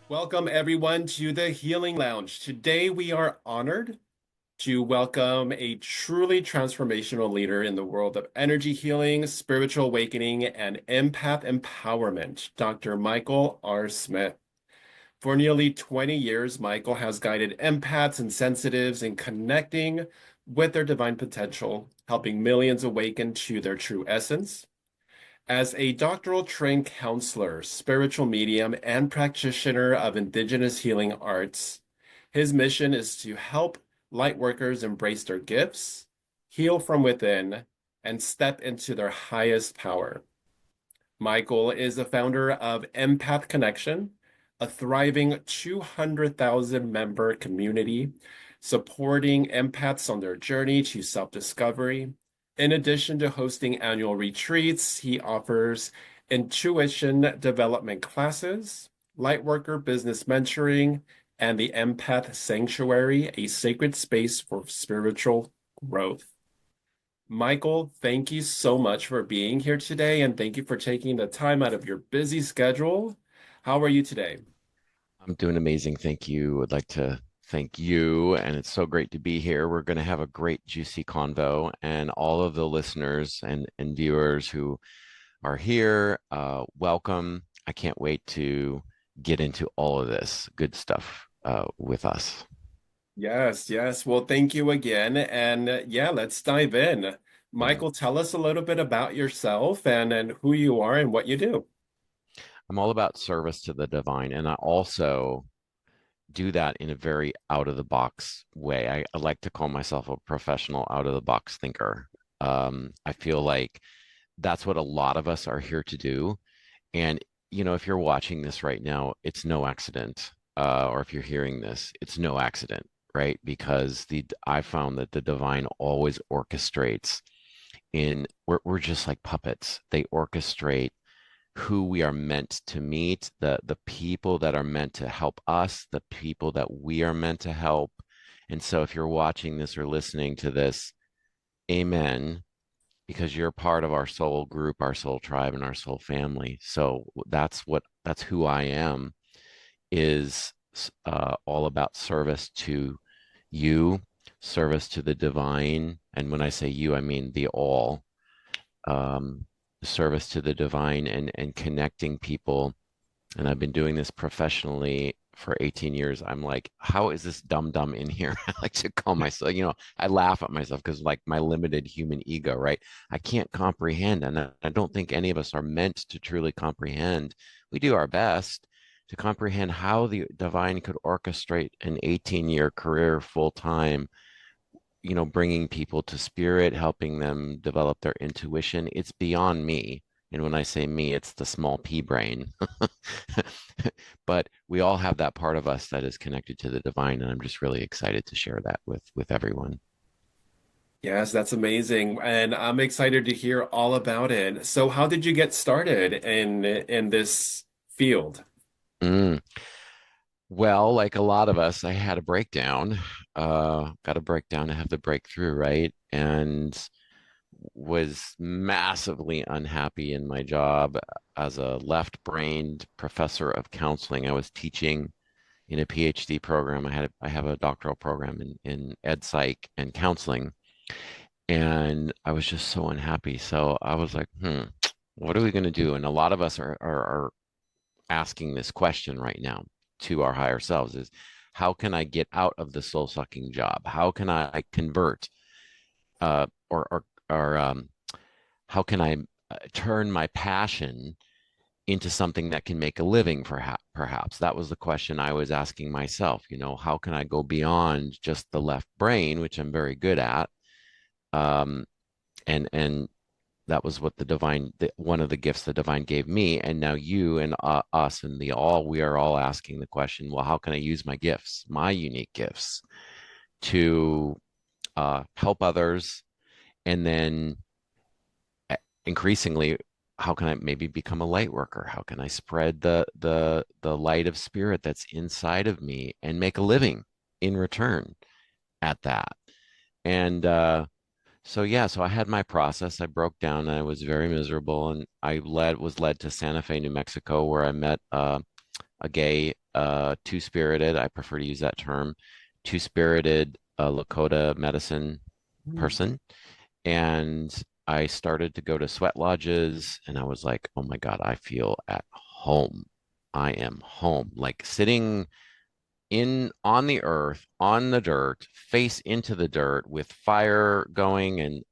Welcome everyone to the Healing Lounge. Today we are honored to welcome a truly transformational leader in the world of energy healing, spiritual awakening, and empath empowerment, Dr. Michael R. Smith. For nearly 20 years, Michael has guided empaths and sensitives in connecting with their divine potential, helping millions awaken to their true essence. As a doctoral-trained counselor, spiritual medium, and practitioner of Indigenous healing arts, his mission is to help Lightworkers embrace their gifts, heal from within, and step into their highest power. Michael is the founder of Empath Connection, a thriving 200,000 member community supporting empaths on their journey to self-discovery. In addition to hosting annual retreats, he offers intuition development classes, Lightworker business mentoring, and the Empath Sanctuary, a sacred space for spiritual growth. Michael, thank you so much for being here today, and thank you for taking the time out of your busy schedule. How are you today? I'm doing amazing. Thank you. I'd like to thank you. And it's so great to be here. We're going to have a great, juicy convo. And all of the listeners and viewers who are here, welcome. I can't wait to get into all of this good stuff with us. Yes, yes. Well, thank you again. And yeah, let's dive in. Mhm. Michael, tell us a little bit about yourself and who you are and what you do. I'm all about service to the divine. And I also do that in a very out of the box way. I like to call myself a professional out of the box thinker. I feel like that's what a lot of us are here to do. And, if you're watching this right now, it's no accident. Or if you're hearing this, it's no accident, right? Because I found that the divine always orchestrates we're just like puppets. They orchestrate who we are meant to meet, the people that are meant to help us, the people that we are meant to help. And so if you're watching this or listening to this, amen, because you're part of our soul group, our soul tribe, and our soul family. So that's who I am, is all about service to you, service to the divine. And when I say you, I mean the all. Um, Service to the divine and connecting people. And I've been doing this professionally for 18 years. I'm like, how is this dumb in here? I like to call myself, I laugh at myself because like my limited human ego, right? I can't comprehend. And I don't think any of us are meant to truly comprehend. We do our best to comprehend how the divine could orchestrate an 18-year career full time, bringing people to spirit, helping them develop their intuition. It's beyond me. And when I say me, it's the small p brain. But we all have that part of us that is connected to the divine. And I'm just really excited to share that with everyone. Yes, that's amazing. And I'm excited to hear all about it. So how did you get started in this field? Mm. Well, like a lot of us, I had a breakdown. Got a breakdown to have the breakthrough, right? And was massively unhappy in my job as a left-brained professor of counseling. I was teaching in a PhD program. I have a doctoral program in ed psych and counseling, and I was just so unhappy. So I was like, what are we going to do? And a lot of us are asking this question right now to our higher selves: is how can I get out of the soul-sucking job? How can I convert, uh, or how can I turn my passion into something that can make a living? Perhaps that was the question I was asking myself. How can I go beyond just the left brain, which I'm very good at? Um, and that was what one of the gifts the divine gave me. And now you and us and we are all asking the question, well, how can I use my gifts, my unique gifts, to help others And then increasingly, how can I maybe become a light worker? How can I spread the light of spirit that's inside of me and make a living in return at that? And so yeah, so I had my process. I broke down and I was very miserable, and I was led to Santa Fe, New Mexico, where I met a gay, two-spirited, I prefer to use that term, two-spirited Lakota medicine Mm. person. And I started to go to sweat lodges, and I was like, oh my God, I feel at home. I am home, like sitting in on the earth, on the dirt, face into the dirt with fire going and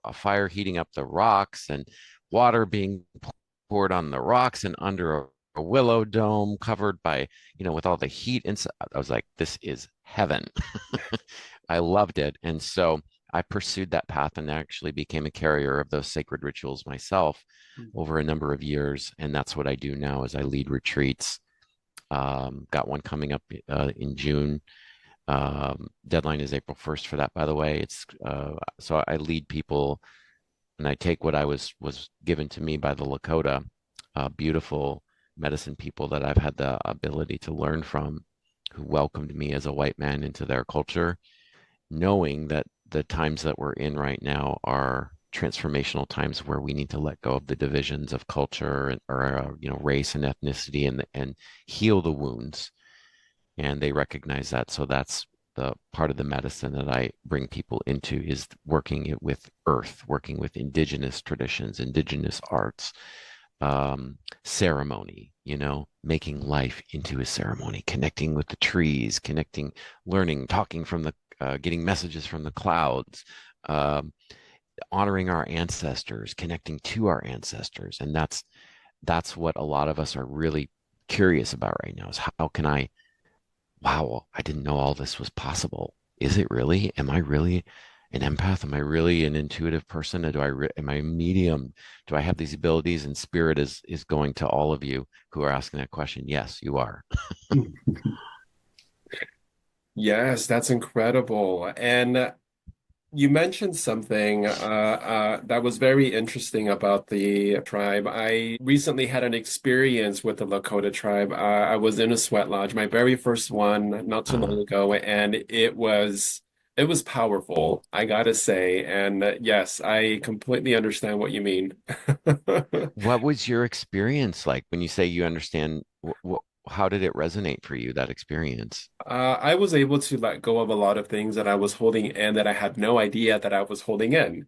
a fire heating up the rocks and water being poured on the rocks and under a willow dome covered by, with all the heat inside. I was like, this is heaven. I loved it. And so I pursued that path and actually became a carrier of those sacred rituals myself over a number of years. And that's what I do now is I lead retreats. Got one coming up in June. Deadline is April 1st for that, by the way. It's so I lead people and I take what I was given to me by the Lakota, beautiful medicine people that I've had the ability to learn from, who welcomed me as a white man into their culture, knowing that the times that we're in right now are transformational times where we need to let go of the divisions of culture or race and ethnicity and heal the wounds, and they recognize that. So that's the part of the medicine that I bring people into is working it with earth, working with indigenous traditions, indigenous arts, ceremony, making life into a ceremony, connecting with the trees, connecting, learning, talking from getting messages from the clouds, um, honoring our ancestors, connecting to our ancestors. And that's what a lot of us are really curious about right now is how can wow, I didn't know all this was possible. Is it really? Am I really an empath? Am I really an intuitive person? Am I a medium? Do I have these abilities? And spirit is going to all of you who are asking that question. Yes, you are. Yes, that's incredible. And you mentioned something that was very interesting about the tribe. I recently had an experience with the Lakota tribe. I was in a sweat lodge, my very first one, not too long Uh, ago, and it was powerful, I gotta say. And yes, I completely understand what you mean. what was your experience like when you say you understand? How did it resonate for you, that experience? I was able to let go of a lot of things that I was holding in that I had no idea that I was holding in. Wow.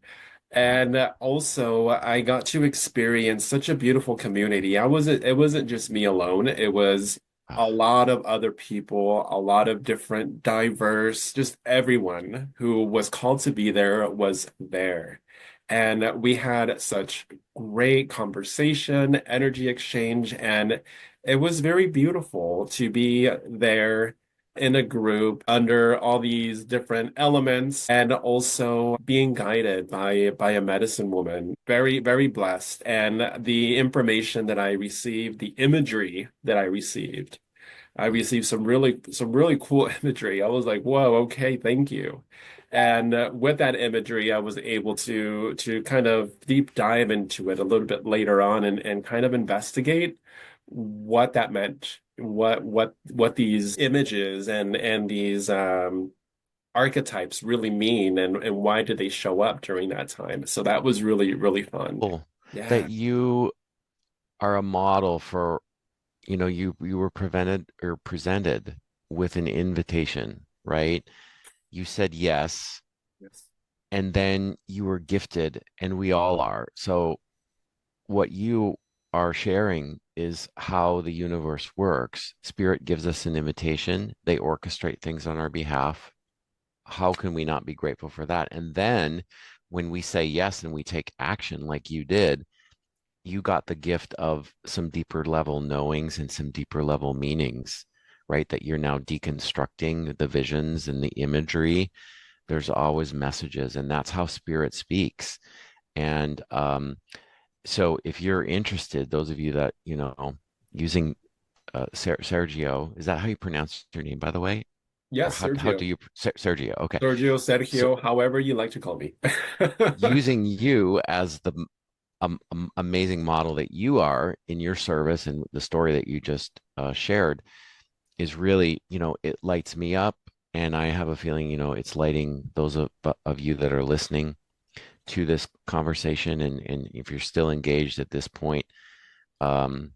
And also, I got to experience such a beautiful community. It wasn't just me alone. It was a Ah, lot of other people, a lot of different, diverse, just everyone who was called to be there was there. And we had such great conversation, energy exchange, and it was very beautiful to be there in a group under all these different elements and also being guided by a medicine woman. Very, very blessed. And the information that I received, the imagery that I mm. received some really cool imagery. I was like, whoa, okay, thank you. And with that imagery, I was able to kind of deep dive into it a little bit later on and kind of investigate what that meant, what these images and these archetypes really mean and why did they show up during that time. So that was really, really fun. Cool. That Yeah. you are a model for, you were presented with an invitation, right? You said yes, Yes. and then you were gifted, and we all are. So what you are sharing is how the universe works. Spirit gives us an invitation. They orchestrate things on our behalf. How can we not be grateful for that? And then when we say yes and we take action like you did, you got the gift of some deeper level knowings and some deeper level meanings, right? That you're now deconstructing the visions and the imagery. There's always messages, and that's how spirit speaks. And so if you're interested, those of you that, using Sergio, is that how you pronounce your name, by the way? Or Yes, how do Sergio. you, Sergio? Okay. Sergio, So Sergio, however you like to call me. using you as the amazing model that you are in your service and the story that you just shared is really, it lights me up. And I have a feeling, it's lighting those of you that are listening to this conversation. And if you're still engaged at this point, um,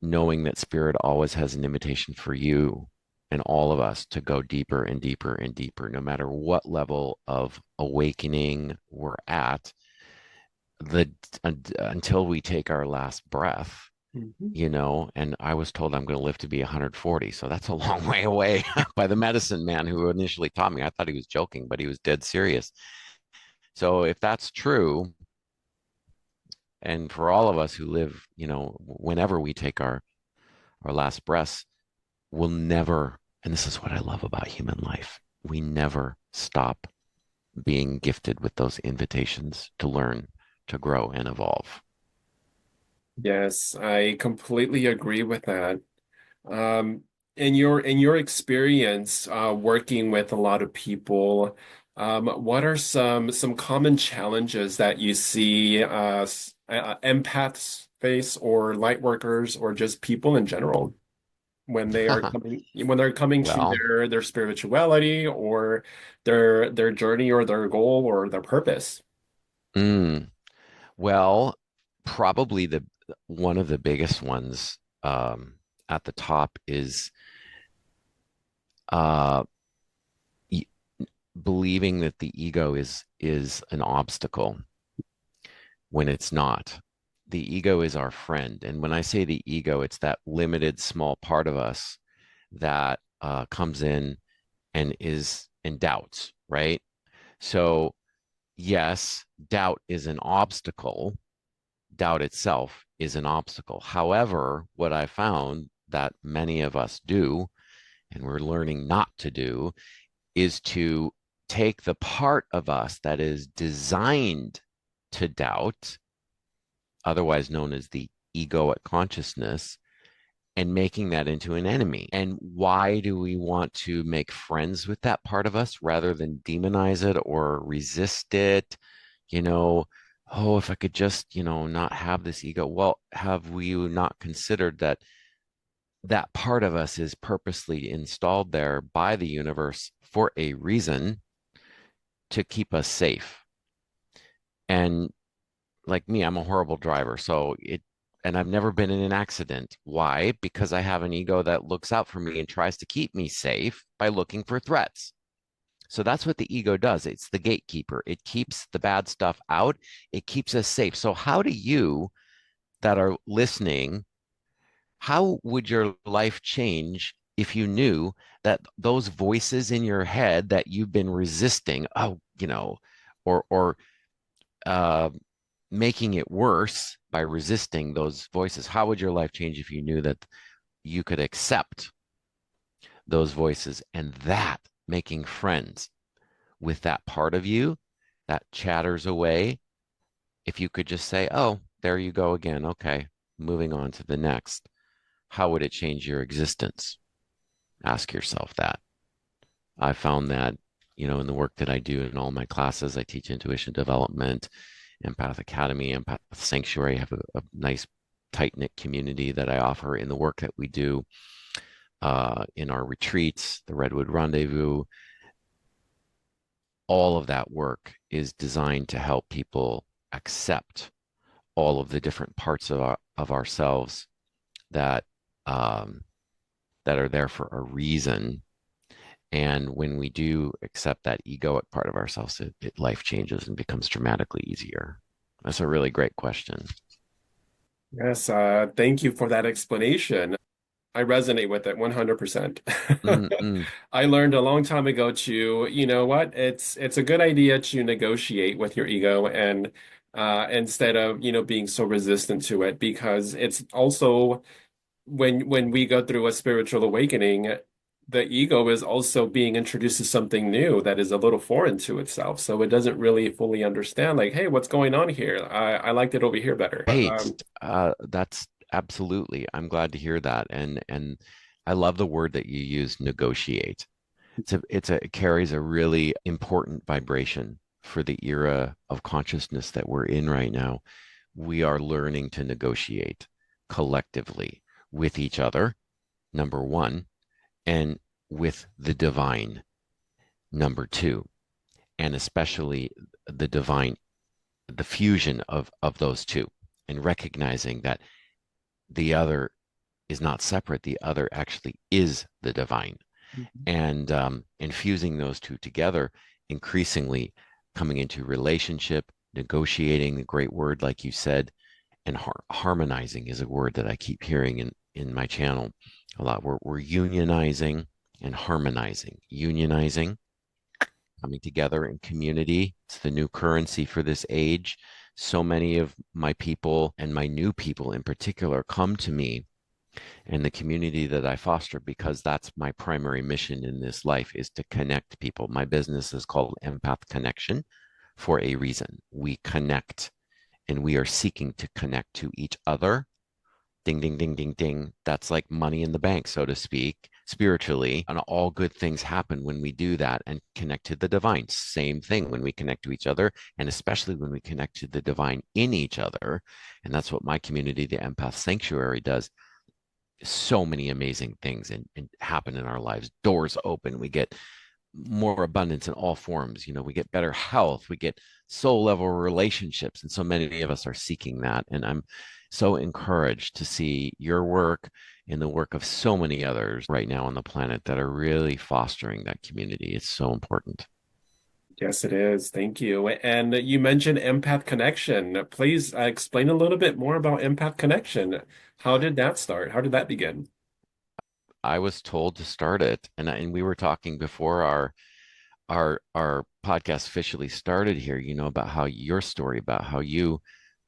knowing that spirit always has an invitation for you and all of us to go deeper and deeper and deeper, no matter what level of awakening we're at, until we take our last breath, Mhm. and I was told I'm going to live to be 140. So that's a long way away by the medicine man who initially taught me. I thought he was joking, but he was dead serious. So if that's true, and for all of us who live, whenever we take our last breaths, we'll never, and this is what I love about human life, we never stop being gifted with those invitations to learn, to grow, and evolve. Yes, I completely agree with that. Um, in your experience working with a lot of people, what are some common challenges that you see empaths face or light workers or just people in general when they're coming to Well, their spirituality or their journey or their goal or their purpose? mm, well, probably the one of the biggest ones at the top is uh, e- believing that the ego is an obstacle when it's not. The ego is our friend, and when I say the ego, it's that limited small part of us that comes in and is in doubts, right? So yes, doubt is an obstacle. Doubt itself is an obstacle. However, what I found that many of us do, and we're learning not to do, is to take the part of us that is designed to doubt, otherwise known as the egoic consciousness, and making that into an enemy. And why do we want to make friends with that part of us rather than demonize it or resist it? You know, oh, if I could just, not have this ego. Well, have we not considered that that part of us is purposely installed there by the universe for a reason to keep us safe? And like me, I'm a horrible driver. And I've never been in an accident. Why? Because I have an ego that looks out for me and tries to keep me safe by looking for threats. So that's what the ego does. It's the gatekeeper. It keeps the bad stuff out. It keeps us safe. So how do you that are listening, how would your life change if you knew that those voices in your head that you've been resisting, or uh, making it worse by resisting those voices? How would your life change if you knew that you could accept those voices and that making friends with that part of you that chatters away? If you could just say, oh, there you go again. Okay, moving on to the next. How would it change your existence? Ask yourself that. I found that, in the work that I do in all my classes, I teach intuition development, Empath Academy, Empath Sanctuary. I have a nice tight knit community that I offer in the work that we do in our retreats, the Redwood Rendezvous. All of that work is designed to help people accept all of the different parts of ourselves that um, that are there for a reason. And when we do accept that egoic part of ourselves, life changes and becomes dramatically easier. That's a really great question. Yes, thank you for that explanation. I resonate with it 100%. Mm-mm. I learned a long time ago to, you know what, it's a good idea to negotiate with your ego and instead of, being so resistant to it because it's also when we go through a spiritual awakening, the ego is also being introduced to something new that is a little foreign to itself. So it doesn't really fully understand, like, hey, what's going on here? I liked it over here better. Right. That's absolutely. I'm glad to hear that. And I love the word that you use, negotiate. It carries a really important vibration for the era of consciousness that we're in right now. We are learning to negotiate collectively with each other, number one, and with the divine, number two, and especially the divine, the fusion of those two, and recognizing that the other is not separate. The other actually is the divine, Mhm. and infusing those two together, increasingly coming into relationship, negotiating, the great word, like you said, and harmonizing is a word that I keep hearing in my channel a lot. We're unionizing and harmonizing, unionizing, coming together in community. It's the new currency for this age. So many of my people and my new people in particular come to me and the community that I foster because that's my primary mission in this life is to connect people. My business is called Empath Connection for a reason. We connect and we are seeking to connect to each other. Ding, ding, ding, ding, ding. That's like money in the bank, so to speak, spiritually. And all good things happen when we do that and connect to the divine. Same thing when we connect to each other, and especially when we connect to the divine in each other. And that's what my community, the Empath Sanctuary, does. So many amazing things and happen in our lives. Doors open. We get more abundance in all forms. We get better health, we get soul level relationships. And so many of us are seeking that. And I'm so encouraged to see your work and the work of so many others right now on the planet that are really fostering that community. It's so important. Yes, it is. Thank you. And you mentioned Empath Connection. Please explain a little bit more about Empath Connection. How did that start? How did that begin? I was told to start it, and we were talking before our podcast officially started here, about how your story about how you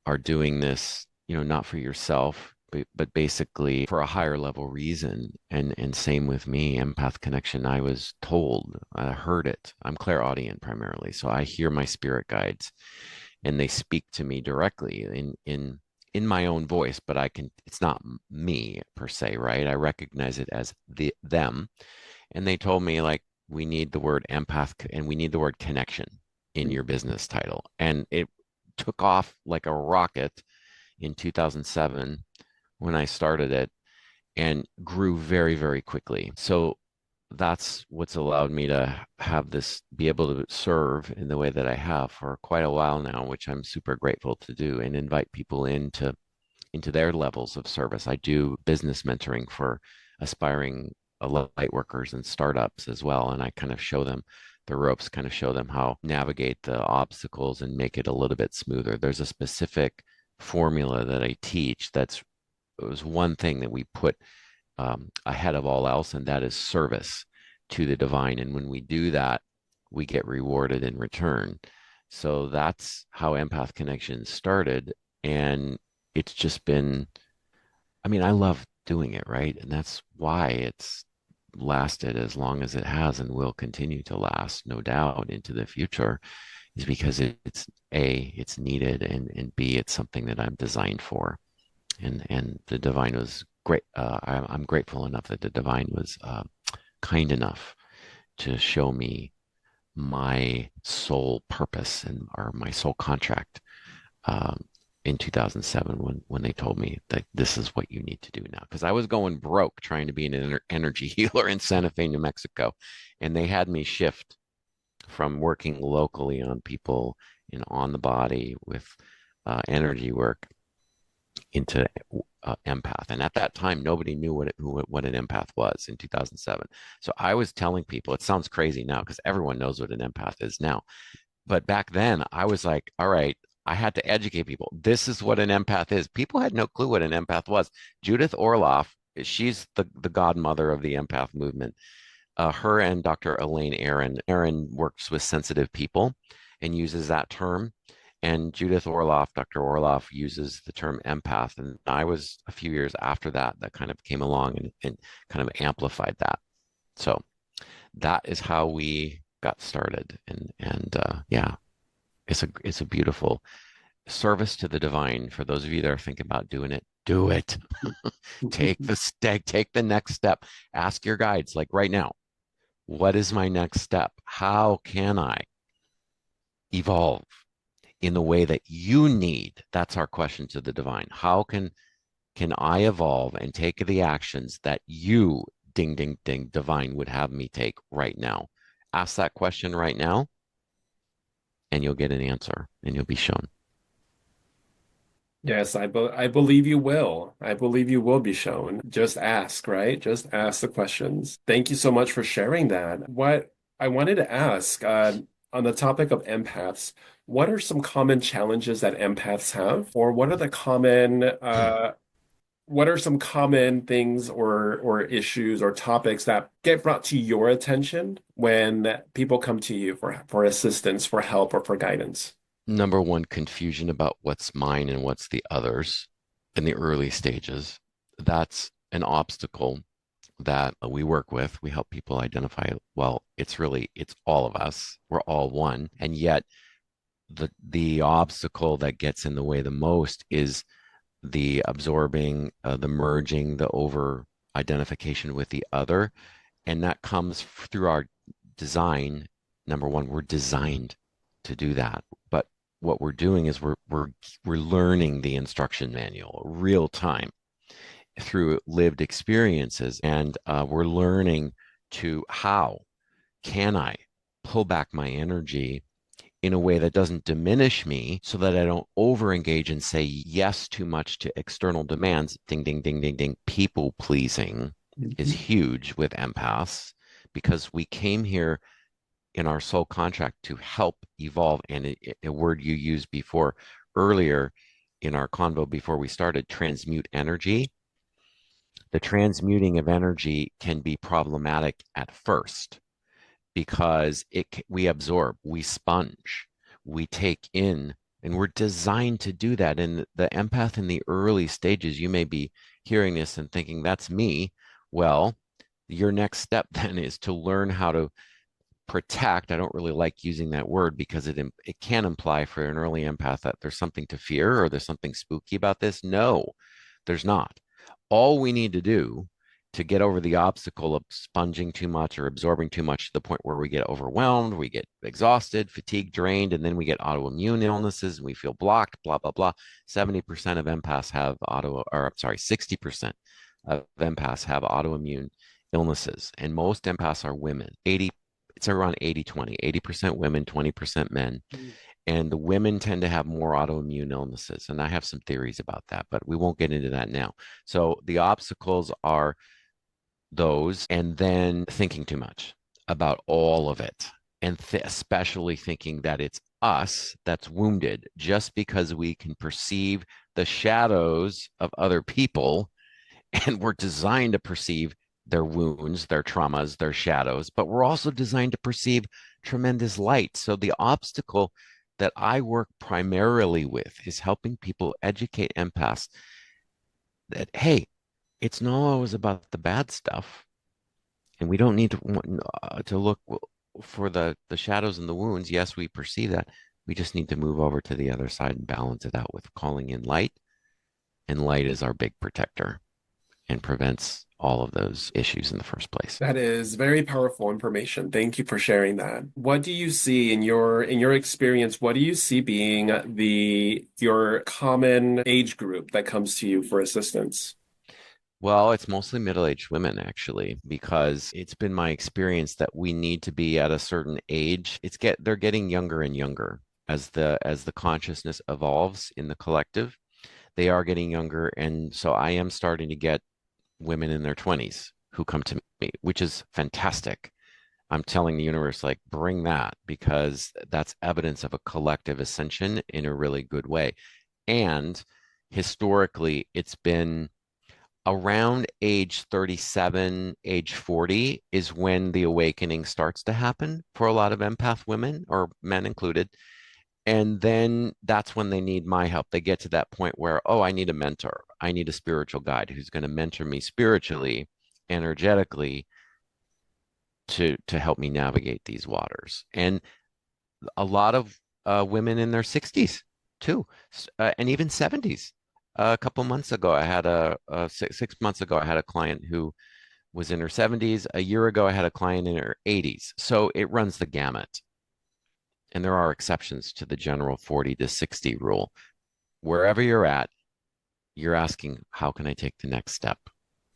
are doing this, not for yourself, but basically for a higher level reason. And same with me, Empath Connection. I was told, I heard it. I'm clairaudient primarily, so I hear my spirit guides, and they speak to me directly in my own voice. But I can. It's not me per se, right? I recognize it as them, and they told me like we need the word empath and we need the word connection in your business title, and it took off like a rocket in 2007 when I started it and grew very, very quickly. So that's what's allowed me to have this, be able to serve in the way that I have for quite a while now, which I'm super grateful to do and invite people into their levels of service. I do business mentoring for aspiring light workers and startups as well. And I kind of show them the ropes, kind of show them how navigate the obstacles and make it a little bit smoother. There's a specific formula that I teach that's it was one thing that we put ahead of all else, and that is service to the divine. And when we do that, we get rewarded in return. So that's how Empath Connection started. And it's just been, I mean, I love doing it, right? And that's why it's lasted as long as it has and will continue to last, no doubt, into the future, is because it's A, it's needed, and B, it's something that I'm designed for. And the divine was great. I'm grateful enough that the divine was kind enough to show me my soul purpose and or my soul contract um, in 2007 when they told me that this is what you need to do now, because I was going broke trying to be an energy healer in Santa Fe, New Mexico, and they had me shift from working locally on people and on the body with energy work into empath. And at that time, nobody knew what an empath was in 2007. So I was telling people, it sounds crazy now because everyone knows what an empath is now. But back then, I was like, all right, I had to educate people. This is what an empath is. People had no clue what an empath was. Judith Orloff, she's the godmother of the empath movement. Her and Dr. Elaine Aaron. Aaron works with sensitive people and uses that term. And Judith Orloff, Dr. Orloff, uses the term empath. And I was a few years after that kind of came along and kind of amplified that. So that is how we got started. And yeah, it's a beautiful service to the divine. For those of you that are thinking about doing it, do it. Take the next step. Ask your guides, like right now. What is my next step? How can I evolve in the way that you need? That's our question to the divine. How can I evolve and take the actions that you, ding, ding, ding, divine, would have me take right now? Ask that question right now, and you'll get an answer and you'll be shown. Yes, I believe you will. I believe you will be shown. Just ask, right? Just ask the questions. Thank you so much for sharing that. What I wanted to ask, on the topic of empaths, what are some common challenges that empaths have? Or what are some common things or issues or topics that get brought to your attention when people come to you for assistance, for help, or for guidance? Number one, confusion about what's mine and what's the others in the early stages. That's an obstacle that we work with. We help people identify, well, it's all of us. We're all one. And yet the obstacle that gets in the way the most is the absorbing, the merging, the over identification with the other. And that comes through our design. Number one, we're designed to do that. But what we're doing is we're learning the instruction manual real time through lived experiences, and we're learning to how can I pull back my energy in a way that doesn't diminish me so that I don't over engage and say yes too much to external demands. Ding, ding, ding, ding, ding. People pleasing is Mhm. huge with empaths because we came here in our soul contract to help evolve. And a word you used before earlier in our convo before we started, transmute energy. The transmuting of energy can be problematic at first because we absorb, we sponge, we take in, and we're designed to do that. And the empath in the early stages, you may be hearing this and thinking, that's me. Well, your next step then is to learn how to protect. I don't really like using that word because it can imply for an early empath that there's something to fear or there's something spooky about this. No, there's not. All we need to do to get over the obstacle of sponging too much or absorbing too much to the point where we get overwhelmed, we get exhausted, fatigued, drained, and then we get autoimmune illnesses and we feel blocked, blah, blah, blah. 70% of empaths have or I'm sorry, 60% of empaths have autoimmune illnesses. And most empaths are women. It's around 80-20, 80% women, 20% men. And the women tend to have more autoimmune illnesses. And I have some theories about that, but we won't get into that now. So the obstacles are those, and then thinking too much about all of it, and especially thinking that it's us that's wounded just because we can perceive the shadows of other people and we're designed to perceive their wounds, their traumas, their shadows, but we're also designed to perceive tremendous light. So the obstacle that I work primarily with is helping people educate empaths that, hey, it's not always about the bad stuff. And we don't need to look for the shadows and the wounds. Yes, we perceive that. We just need to move over to the other side and balance it out with calling in light. And light is our big protector and prevents all of those issues in the first place. That is very powerful information. Thank you for sharing that. What do you see in your experience? What do you see being your common age group that comes to you for assistance? Well, it's mostly middle-aged women actually, because it's been my experience that we need to be at a certain age. They're getting younger and younger as the consciousness evolves in the collective. They are getting younger, and so I am starting to get women in their 20s who come to me, which is fantastic. I'm telling the universe, like, bring that because that's evidence of a collective ascension in a really good way. And historically, it's been around age 37, age 40 is when the awakening starts to happen for a lot of empath women or men included. And then that's when they need my help. They get to that point where, oh, I need a mentor. I need a spiritual guide who's going to mentor me spiritually, energetically to help me navigate these waters. And a lot of women in their 60s too, and even 70s. A couple months ago, I had 6 months ago, I had a client who was in her 70s. A year ago, I had a client in her 80s. So it runs the gamut. And there are exceptions to the general 40 to 60 rule. Wherever you're at, you're asking, how can I take the next step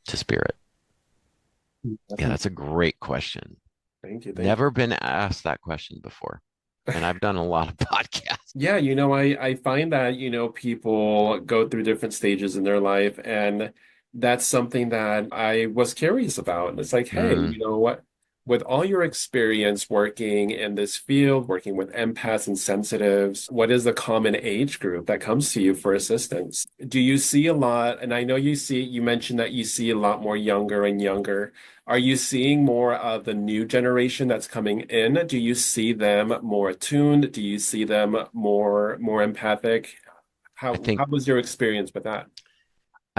to spirit? That's Yeah, that's a great question. thank you. Thank you. Never been asked that question before. And I've done a lot of podcasts. Yeah, I find that, people go through different stages in their life, and that's something that I was curious about. And it's like, hey, Mm, you know what? With all your experience working in this field, working with empaths and sensitives, what is the common age group that comes to you for assistance? Do you see a lot? And I know you mentioned that you see a lot more younger and younger. Are you seeing more of the new generation that's coming in? Do you see them more attuned? Do you see them more empathic? I How think was your experience with that?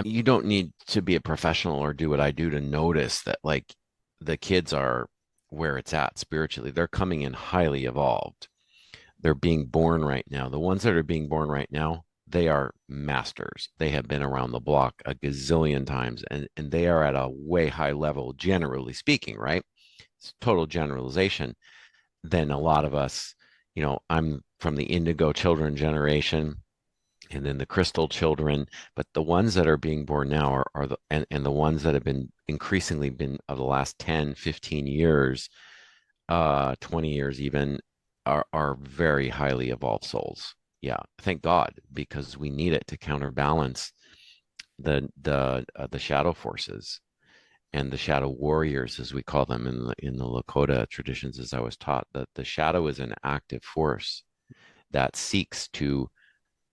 you don't need to be a professional or do what I do to notice that, like, the kids are where it's at spiritually. They're coming in highly evolved. They're being born right now. The ones that are being born right now, they are masters. They have been around the block a gazillion times, and they are at a way high level, generally speaking, right? It's total generalization. Than a lot of us, I'm from the indigo children generation and then the crystal children, but the ones that are being born now are and the ones that have been increasingly been of the last 10, 15 years, 20 years even, are very highly evolved souls. Yeah, thank God, because we need it to counterbalance the shadow forces and the shadow warriors, as we call them in the Lakota traditions, as I was taught, that the shadow is an active force that seeks to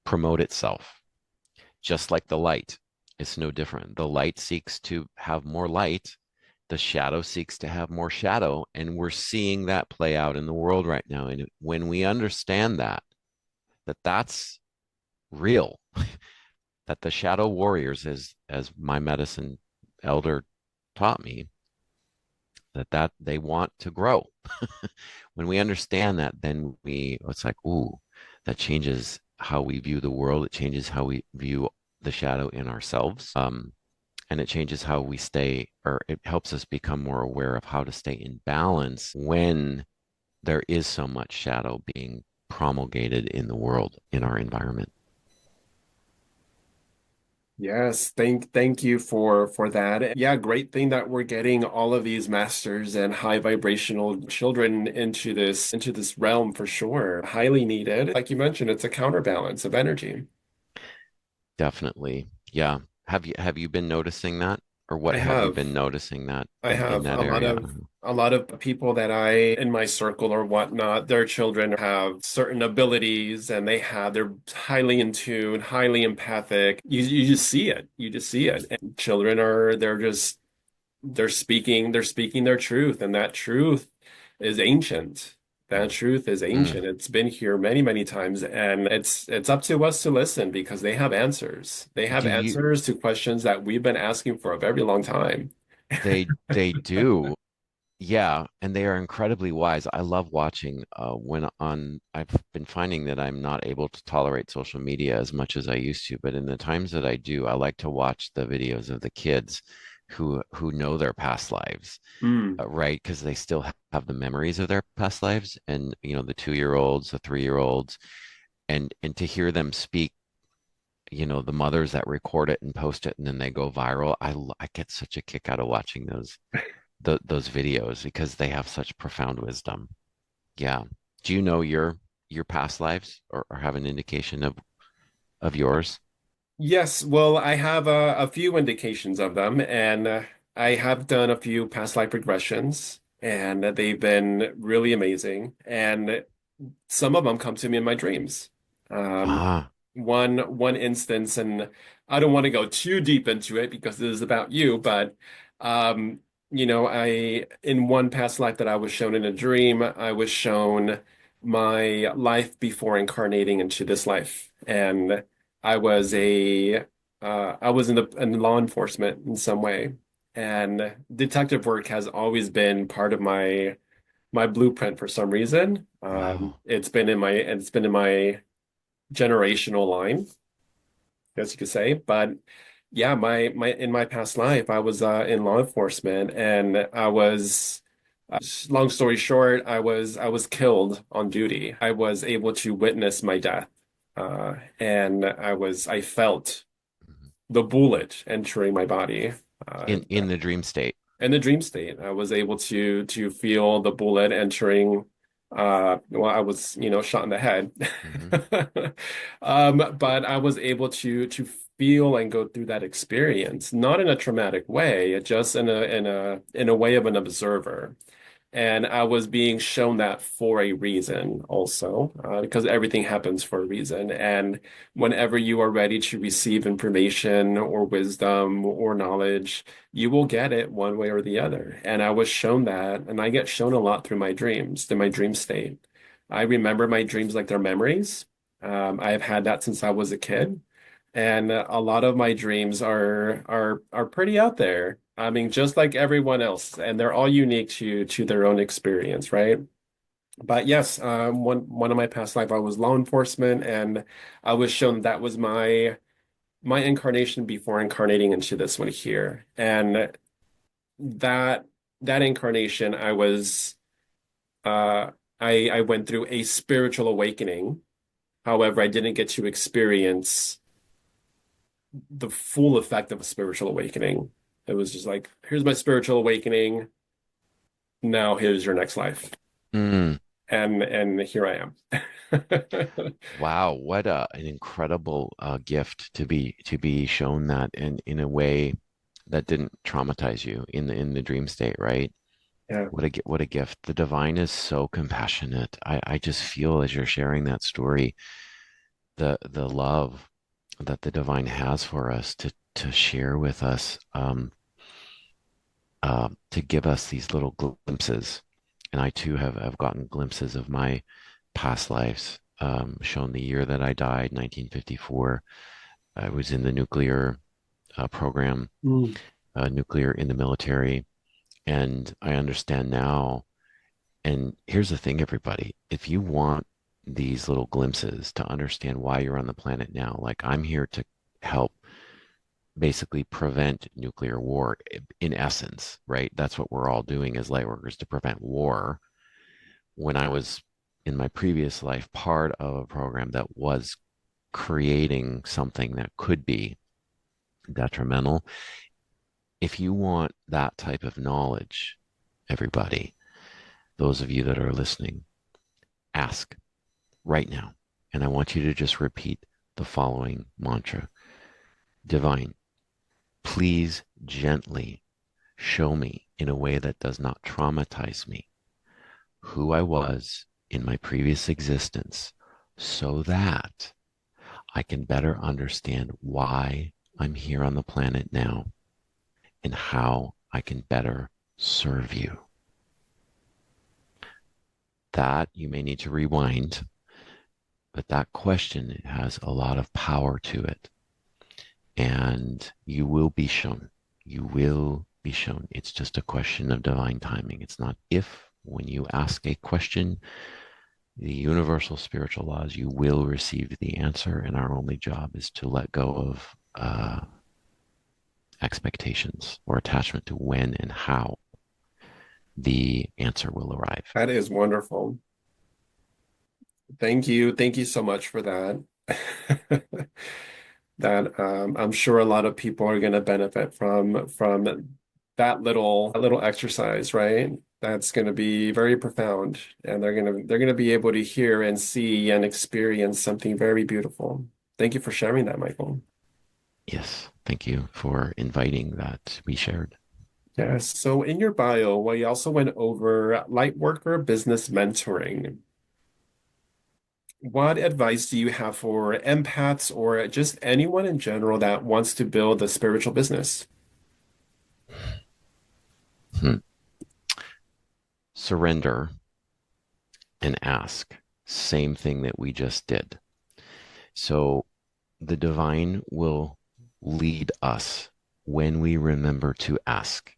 promote itself, just like the light. It's no different. The light seeks to have more light. The shadow seeks to have more shadow. And we're seeing that play out in the world right now. And when we understand that that's real, that the shadow warriors, as my medicine elder taught me, that they want to grow. When we understand that, then it's like, ooh, that changes how we view the world. It changes how we view the shadow in ourselves. And it changes how we stay, or it helps us become more aware of how to stay in balance when there is so much shadow being promulgated in the world, in our environment. Yes, thank you for that. Yeah, great thing that we're getting all of these masters and high vibrational children into this realm for sure. Highly needed. Like you mentioned, it's a counterbalance of energy. Definitely. Yeah. Have you been noticing that? Or I what have you have. been noticing that I in have that a lot area? of a lot of people that I in my circle or whatnot, their children have certain abilities and they're highly in tune, highly empathic. You just see it. You just see it. And children they're speaking their truth, and that truth is ancient. That truth is Mm. ancient. It's been here many, many times, and it's up to us to listen because they have answers. They have Do you answers to questions that we've been asking for a very long time. they do. Yeah, and they are incredibly wise. I love watching when on I've been finding that I'm not able to tolerate social media as much as I used to, but in the times that I do, I like to watch the videos of the kids who know their past lives, Mm. right? Because they still have the memories of their past lives, and the 2-year-olds, the 3-year-olds, and to hear them speak, the mothers that record it and post it and then they go viral. I get such a kick out of watching those videos because they have such profound wisdom. Yeah. Do you know your past lives, or have an indication of yours? Yes, well, I have a few indications of them, and I have done a few past life regressions, and they've been really amazing. And some of them come to me in my dreams. Um, Ah, one instance, and I don't want to go too deep into it because this is about you, but um, I in one past life that I was shown in a dream, I was shown my life before incarnating into this life, and I was I was in law enforcement in some way, and detective work has always been part of my blueprint for some reason. wow. It's been in my generational line, I guess you could say. But Yeah, my in my past life, I was in law enforcement, and I was, long story short, I was killed on duty. I was able to witness my death, and I felt Mhm. the bullet entering my body. In the dream state. In the dream state, I was able to feel the bullet entering. Well, I was, shot in the head. Hmm. But I was able to feel and go through that experience, not in a traumatic way, just in a way of an observer. And I was being shown that for a reason also, because everything happens for a reason. And whenever you are ready to receive information or wisdom or knowledge, you will get it one way or the other. And I was shown that, and I get shown a lot through my dreams, through my dream state. I remember my dreams like they're memories. I have had that since I was a kid. And a lot of my dreams are pretty out there. I mean, just like everyone else, and they're all unique to their own experience, right? But yes, one of my past life, I was law enforcement, and I was shown that was my incarnation before incarnating into this one here. And that that incarnation, uh I went through a spiritual awakening. However, I didn't get to experience the full effect of a spiritual awakening. It was just like, here's my spiritual awakening. Now here's your next life. Mm, And here I am. wow, what an incredible gift to be shown that in a way that didn't traumatize you in the dream state, right? Yeah. What a gift. The divine is so compassionate. I just feel as you're sharing that story, the love that the divine has for us to share with us, to give us these little glimpses. And I too have gotten glimpses of my past lives, shown the year that I died, 1954. I was in the nuclear program, Mm. nuclear in the military. And I understand now. And here's the thing, everybody, if you want these little glimpses to understand why you're on the planet now, like I'm here to help basically prevent nuclear war in essence, right? That's what we're all doing as light workers to prevent war. When I was in my previous life part of a program that was creating something that could be detrimental, if you want that type of knowledge, everybody, those of you that are listening, ask right now. And I want you to just repeat the following mantra: Divine, please gently show me in a way that does not traumatize me who I was in my previous existence so that I can better understand why I'm here on the planet now and how I can better serve you. That you may need to rewind, but that question has a lot of power to it. And you will be shown. You will be shown. It's just a question of divine timing. It's not if. When you ask a question, the universal spiritual laws, you will receive the answer. And our only job is to let go of expectations or attachment to when and how the answer will arrive. That is wonderful. Thank you. Thank you so much for that. That I'm sure a lot of people are going to benefit from that little exercise, right? That's going to be very profound, and they're gonna be able to hear and see and experience something very beautiful. Thank you for sharing that, Michael. Yes. Thank you for inviting that to be shared. Yes. So in your bio, we also went over Lightworker business mentoring. What advice do you have for empaths or just anyone in general that wants to build a spiritual business? Hmm. Surrender and ask. Same thing that we just did. So the divine will lead us when we remember to ask.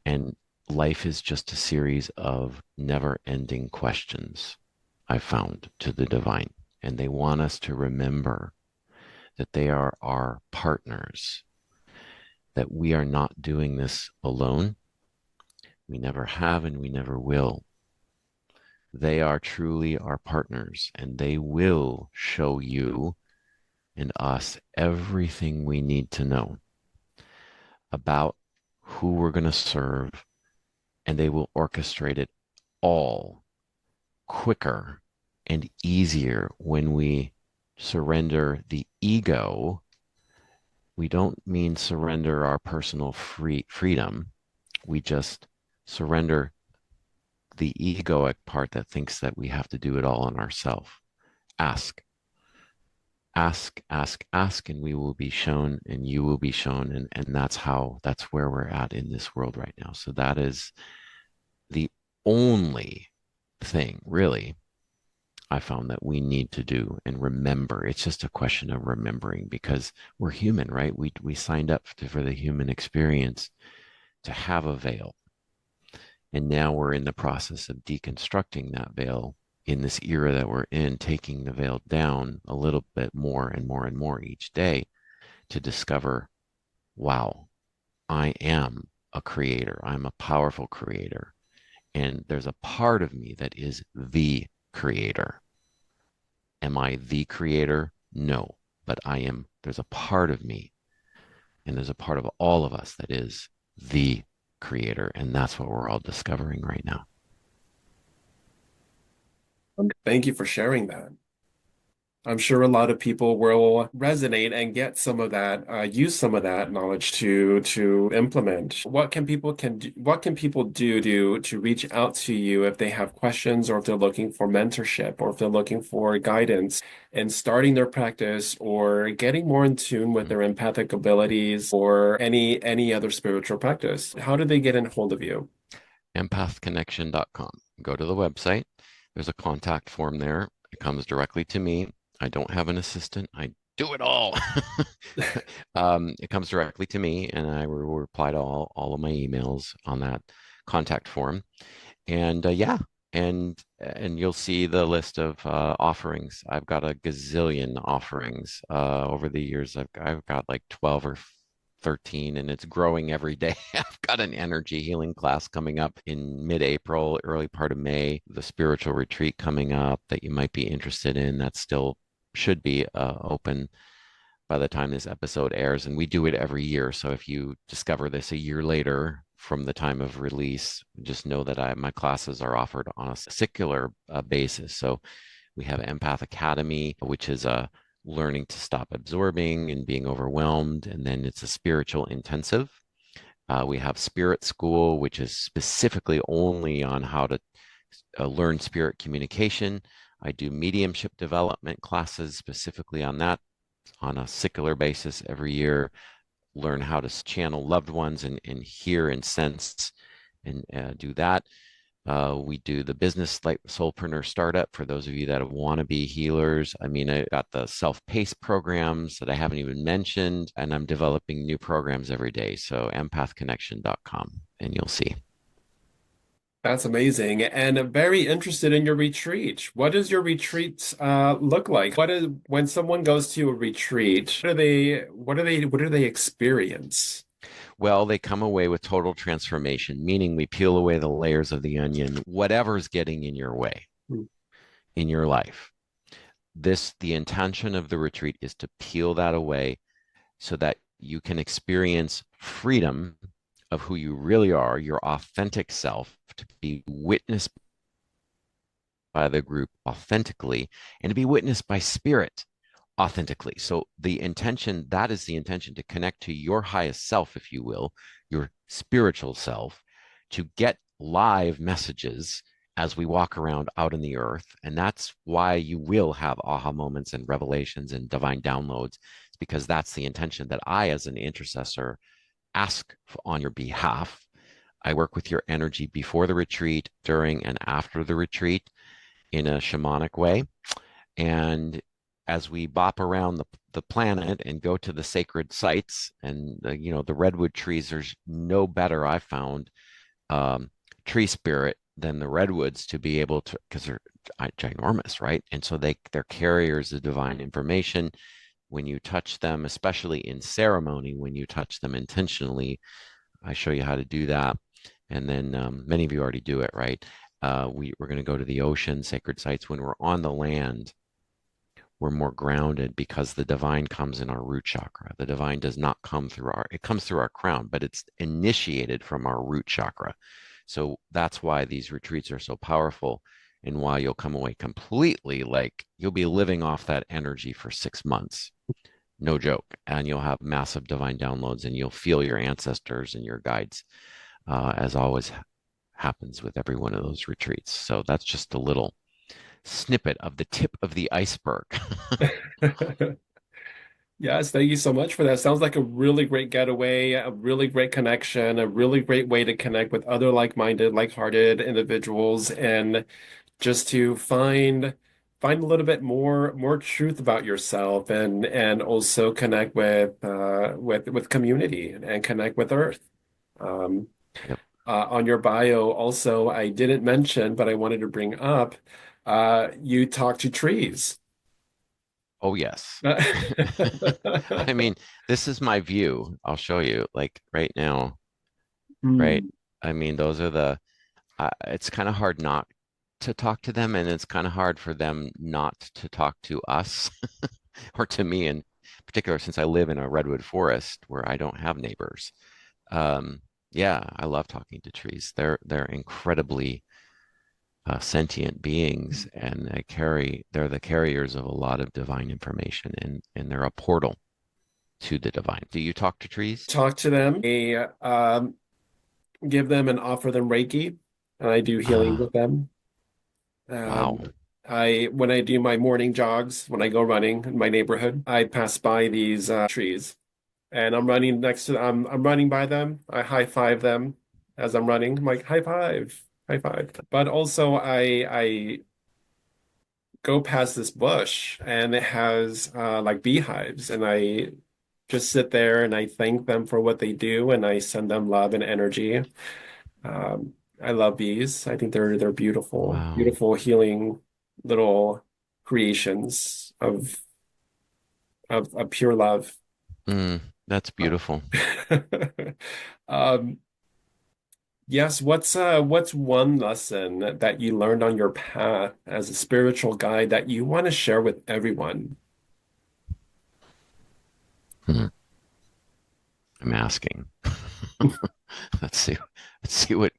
And life is just a series of never ending questions, I've found, to the divine. And they want us to remember that they are our partners, that we are not doing this alone. We never have and we never will. They are truly our partners, and they will show you and us everything we need to know about who we're going to serve, and they will orchestrate it all quicker and easier when we surrender the ego. We don't mean surrender our personal freedom. We just surrender the egoic part that thinks that we have to do it all on ourselves. Ask, ask, and we will be shown, and you will be shown. And that's where we're at in this world right now. So that is the only thing, really, I found that we need to do and remember. It's just a question of remembering because we're human, right? We signed up for the human experience to have a veil. And now we're in the process of deconstructing that veil in this era that we're in, taking the veil down a little bit more and more and more each day to discover, wow, I am a creator. I'm a powerful creator. And there's a part of me that is the creator. Am I the creator? No, but I am. There's a part of me, and there's a part of all of us that is the creator. And that's what we're all discovering right now. Thank you for sharing that. I'm sure a lot of people will resonate and get some of that, use some of that knowledge to implement. What can people do to reach out to you if they have questions or if they're looking for mentorship or if they're looking for guidance in starting their practice or getting more in tune with their empathic abilities or any other spiritual practice? How do they get in hold of you? Empathconnection.com. Go to the website. There's a contact form there. It comes directly to me. I don't have an assistant. I do it all. It comes directly to me, and I will reply to all of my emails on that contact form. And yeah, and you'll see the list of offerings. I've got a gazillion offerings over the years. I've got like 12 or 13, and it's growing every day. I've got an energy healing class coming up in mid-April, early part of May, the spiritual retreat coming up that you might be interested in. That still should be open by the time this episode airs. And we do it every year. So if you discover this a year later from the time of release, just know that my classes are offered on a secular basis. So we have Empath Academy, which is a learning to stop absorbing and being overwhelmed. And then it's a spiritual intensive. We have Spirit School, which is specifically only on how to learn spirit communication. I do mediumship development classes specifically on that on a secular basis every year. Learn how to channel loved ones and hear and sense and do that. We do the business like soulpreneur startup for those of you that want to be healers. I mean, I got the self-paced programs that I haven't even mentioned, and I'm developing new programs every day. So empathconnection.com, and you'll see. That's amazing. And I'm very interested in your retreat. What does your retreat look like? When someone goes to a retreat, what do they experience? Well, they come away with total transformation, meaning we peel away the layers of the onion, whatever's getting in your way Hmm. in your life. The intention of the retreat is to peel that away so that you can experience freedom of who you really are, your authentic self, to be witnessed by the group authentically and to be witnessed by spirit authentically. So that is the intention, to connect to your highest self, if you will, your spiritual self, to get live messages as we walk around out in the earth. And that's why you will have aha moments and revelations and divine downloads. It's because that's the intention that I, as an intercessor, ask on your behalf. I work with your energy before the retreat, during and after the retreat in a shamanic way. And as we bop around the planet and go to the sacred sites and the redwood trees, there's no better, I found, tree spirit than the redwoods to be able to, because they're ginormous, right? And so they're carriers of divine information. when you touch them, especially in ceremony, when you touch them intentionally. I show you how to do that. And then many of you already do it, right? We're going to go to the ocean, sacred sites. When we're on the land, we're more grounded because the divine comes in our root chakra. The divine does not come through it comes through our crown, but it's initiated from our root chakra. So that's why these retreats are so powerful and why you'll come away completely like you'll be living off that energy for 6 months. No joke. And you'll have massive divine downloads and you'll feel your ancestors and your guides, as always happens with every one of those retreats. So that's just a little snippet of the tip of the iceberg. Yes, thank you so much for that. Sounds like a really great getaway, a really great connection, a really great way to connect with other like-minded, like-hearted individuals, and just to find a little bit more truth about yourself, and also connect with community and connect with Earth. Um, Yep. on your bio, also, I didn't mention, but I wanted to bring up, you talk to trees. Oh, yes. I mean, this is my view. I'll show you, like right now, right? Hmm. I mean, those are it's kind of hard not to talk to them, and it's kind of hard for them not to talk to us or to me in particular, since I live in a redwood forest where I don't have neighbors. Yeah, I love talking to trees. They're incredibly sentient beings, and they're the carriers of a lot of divine information, and they're a portal to the divine. Do you talk to trees? Talk to them. I give them and offer them Reiki, and I do healing Ah, with them. wow. I when I do my morning jogs, when I go running in my neighborhood, I pass by these trees, and I'm running next to them. I'm running by them. I high five them as I'm running. I'm like high five, high five. But also, I go past this bush, and it has like beehives, and I just sit there and I thank them for what they do, and I send them love and energy. Um, I love bees. I think they're beautiful, Wow. beautiful healing little creations of pure love. That's beautiful. Um, yes, what's one lesson that you learned on your path as a spiritual guide that you want to share with everyone? Hmm. I'm asking. Let's see. Let's see what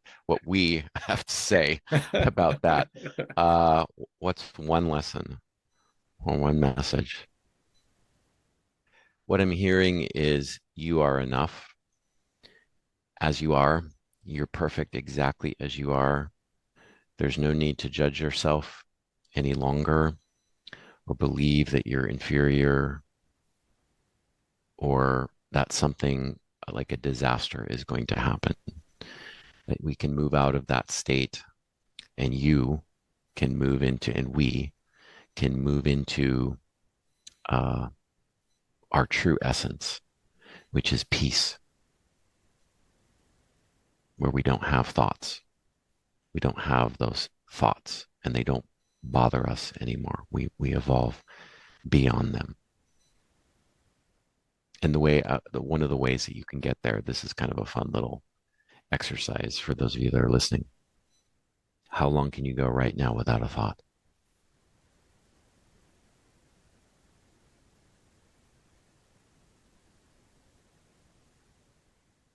we have to say about that. Uh, what's one lesson or one message? What I'm hearing is you are enough as you are. You're perfect exactly as you are. There's no need to judge yourself any longer or believe that you're inferior or that something like a disaster is going to happen. That we can move out of that state and you can move into, and we can move into uh, our true essence, which is peace, where we don't have thoughts. We don't have those thoughts and they don't bother us anymore. We evolve beyond them. And one of the ways that you can get there, this is kind of a fun little exercise for those of you that are listening. How long can you go right now without a thought?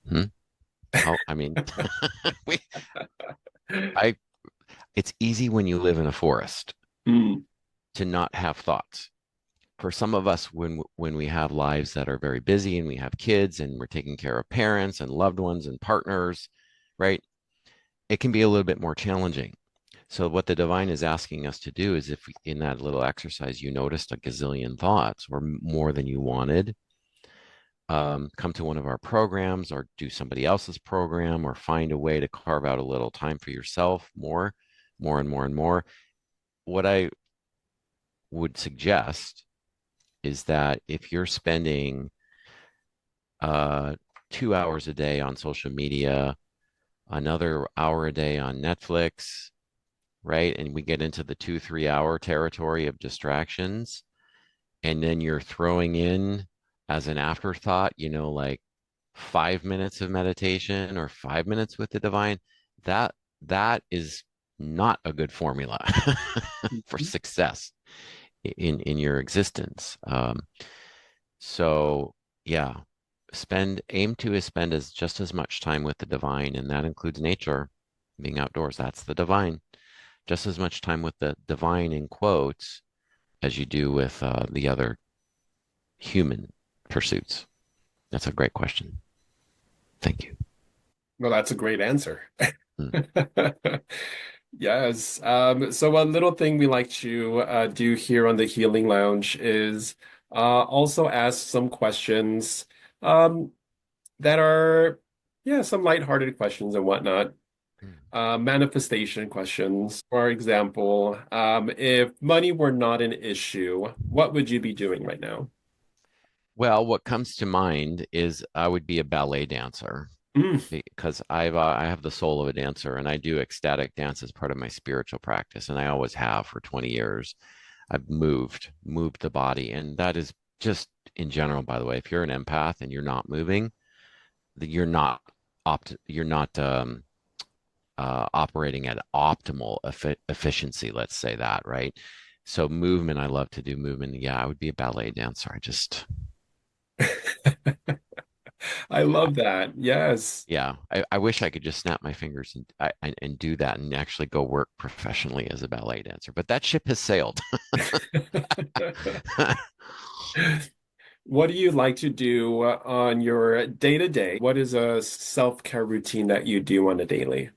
Hmm? I mean, we, I, it's easy when you live in a forest Hmm. to not have thoughts. For some of us, when we have lives that are very busy and we have kids and we're taking care of parents and loved ones and partners, right? It can be a little bit more challenging. So what the divine is asking us to do is, if in that little exercise you noticed a gazillion thoughts or more than you wanted, come to one of our programs or do somebody else's program or find a way to carve out a little time for yourself, more and more and more. What I would suggest is that if you're spending uh, 2 hours a day on social media, another hour a day on Netflix, right? And we get into the 2, 3 hour territory of distractions. and then you're throwing in as an afterthought, like 5 minutes of meditation or 5 minutes with the divine, that that is not a good formula for Mhm. success in your existence. So yeah, aim to spend as just as much time with the divine, and that includes nature, being outdoors. That's the divine. Just as much time with the divine in quotes as you do with the other human pursuits. That's a great question. Thank you. Well, that's a great answer. Mm, Yes. So a little thing we like to do here on the Healing Lounge is also ask some questions um, that are, yeah, some lighthearted questions and whatnot. mm. Manifestation questions. For example, if money were not an issue, what would you be doing right now? Well, what comes to mind is I would be a ballet dancer Mm. because I have the soul of a dancer and I do ecstatic dance as part of my spiritual practice, and I always have for 20 years. I've moved the body, and that is just in general, by the way, if you're an empath and you're not moving, you're not you're not operating at optimal efficiency, let's say that, right? So movement, I love to do movement. Yeah, I would be a ballet dancer. I just I love that. Yes. Yeah, I wish I could just snap my fingers and do that and actually go work professionally as a ballet dancer, but that ship has sailed. What do you like to do on your day-to-day? What is a self-care routine that you do on a daily?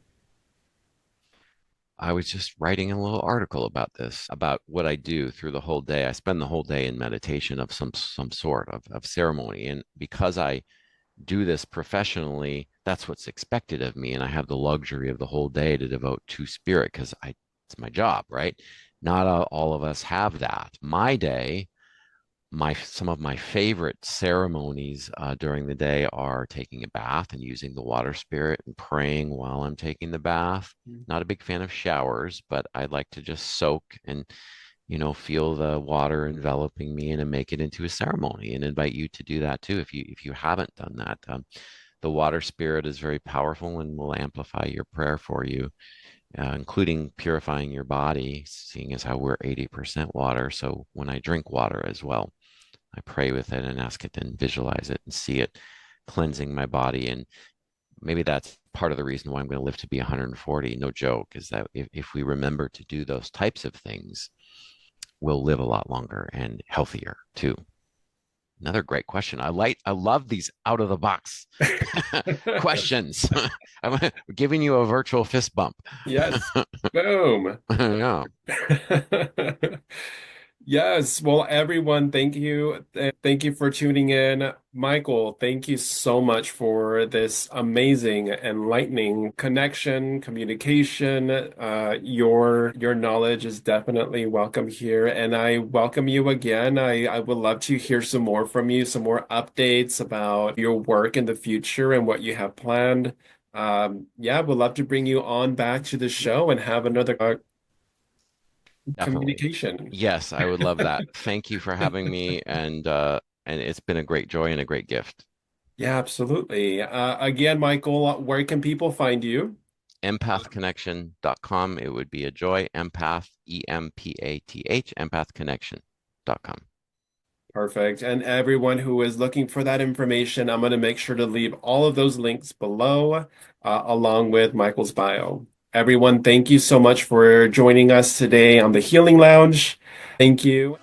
I was just writing a little article about this, about what I do through the whole day. I spend the whole day in meditation of some sort of ceremony, and because I do this professionally, that's what's expected of me, and I have the luxury of the whole day to devote to spirit because I it's my job, right? Not all of us have that. My day some of my favorite ceremonies during the day are taking a bath and using the water spirit and praying while I'm taking the bath. Not a big fan of showers, but I like to just soak and feel the water enveloping me and make it into a ceremony, and invite you to do that too if you haven't done that. The water spirit is very powerful and will amplify your prayer for you, including purifying your body, seeing as how we're 80% water. So when I drink water as well, I pray with it and ask it and visualize it and see it cleansing my body. And maybe that's part of the reason why I'm going to live to be 140. No joke, is that if we remember to do those types of things, we'll live a lot longer and healthier too. Another great question. I love these out of the box questions. I'm giving you a virtual fist bump. Yes. Boom. Yeah, Yes. Well, everyone, thank you. Thank you for tuning in. Michael, thank you so much for this amazing, enlightening connection, communication. Your knowledge is definitely welcome here, and I welcome you again. I would love to hear some more from you, some more updates about your work in the future and what you have planned. Yeah, we'd love to bring you on back to the show and have another definitely. communication. Yes, I would love that. Thank you for having me, and it's been a great joy and a great gift. Yeah, absolutely. Again, Michael, where can people find you? Empathconnection.com. It would be a joy. Empath, EMPATH, empathconnection.com. Perfect. And everyone who is looking for that information, I'm going to make sure to leave all of those links below, along with Michael's bio. Everyone, thank you so much for joining us today on the Healing Lounge. Thank you.